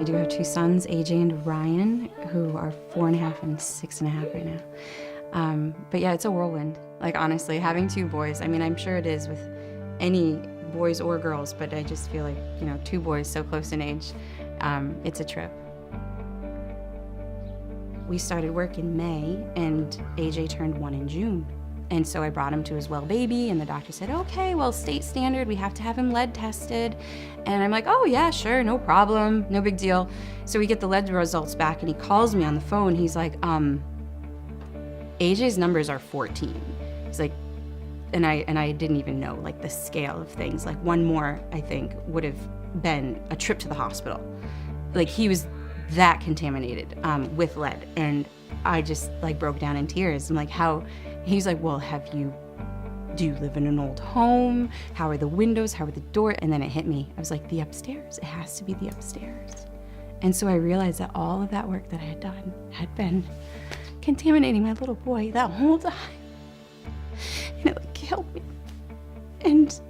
I do have two sons, AJ and Ryan, who are 4.5 and 6.5 right now. But yeah, it's a whirlwind. Like honestly, having two boys, I mean, I'm sure it is with any boys or girls, but I just feel like, you know, two boys so close in age, it's a trip. We started work in May and AJ turned 1 in June. And so I brought him to his well baby and the doctor said, okay, well, state standard, we have to have him lead tested. And I'm like, oh yeah, sure, no problem, no big deal. So we get the lead results back and he calls me on the phone. He's like, AJ's numbers are 14. He's like, and I didn't even know like the scale of things. Like one more, I think, would have been a trip to the hospital. Like he was that contaminated with lead. And I just like broke down in tears. I'm like, how? He's like, well, do you live in an old home? How are the windows? How are the doors? And then it hit me. I was like, the upstairs, it has to be the upstairs. And so I realized that all of that work that I had done had been contaminating my little boy that whole time. And it like killed me. And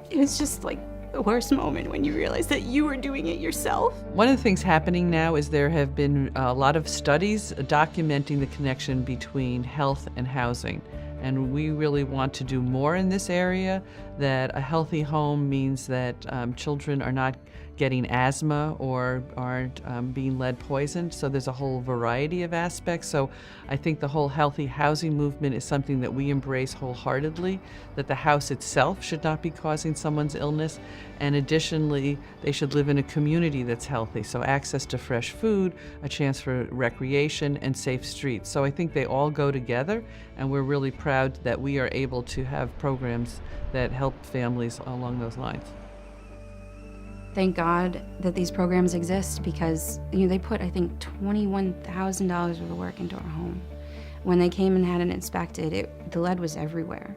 it was just like the worst moment when you realize that you were doing it yourself. One of the things happening now is there have been a lot of studies documenting the connection between health and housing. And we really want to do more in this area, that a healthy home means that children are not getting asthma or aren't being lead poisoned. So there's a whole variety of aspects. So I think the whole healthy housing movement is something that we embrace wholeheartedly, that the house itself should not be causing someone's illness. And additionally, they should live in a community that's healthy. So access to fresh food, a chance for recreation, and safe streets. So I think they all go together, and we're really proud that we are able to have programs that help families along those lines. Thank God that these programs exist because, you know, they put, I think, $21,000 worth of work into our home. When they came and had it inspected, the lead was everywhere.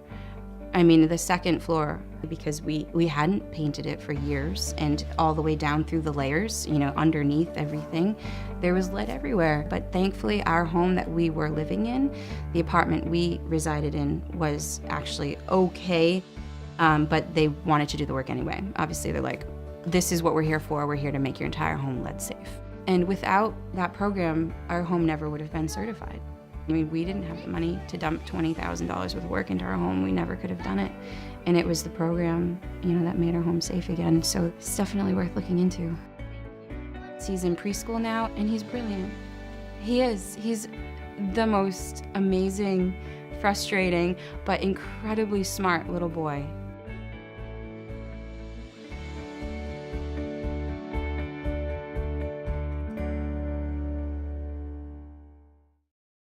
I mean, the second floor, because we hadn't painted it for years, and all the way down through the layers, you know, underneath everything, there was lead everywhere. But thankfully, our home that we were living in, the apartment we resided in, was actually okay, but they wanted to do the work anyway. Obviously, they're like, this is what we're here for. We're here to make your entire home lead safe. And without that program, our home never would have been certified. I mean, we didn't have the money to dump $20,000 worth of work into our home. We never could have done it. And it was the program, you know, that made our home safe again. So it's definitely worth looking into. He's in preschool now, and he's brilliant. He is. He's the most amazing, frustrating, but incredibly smart little boy.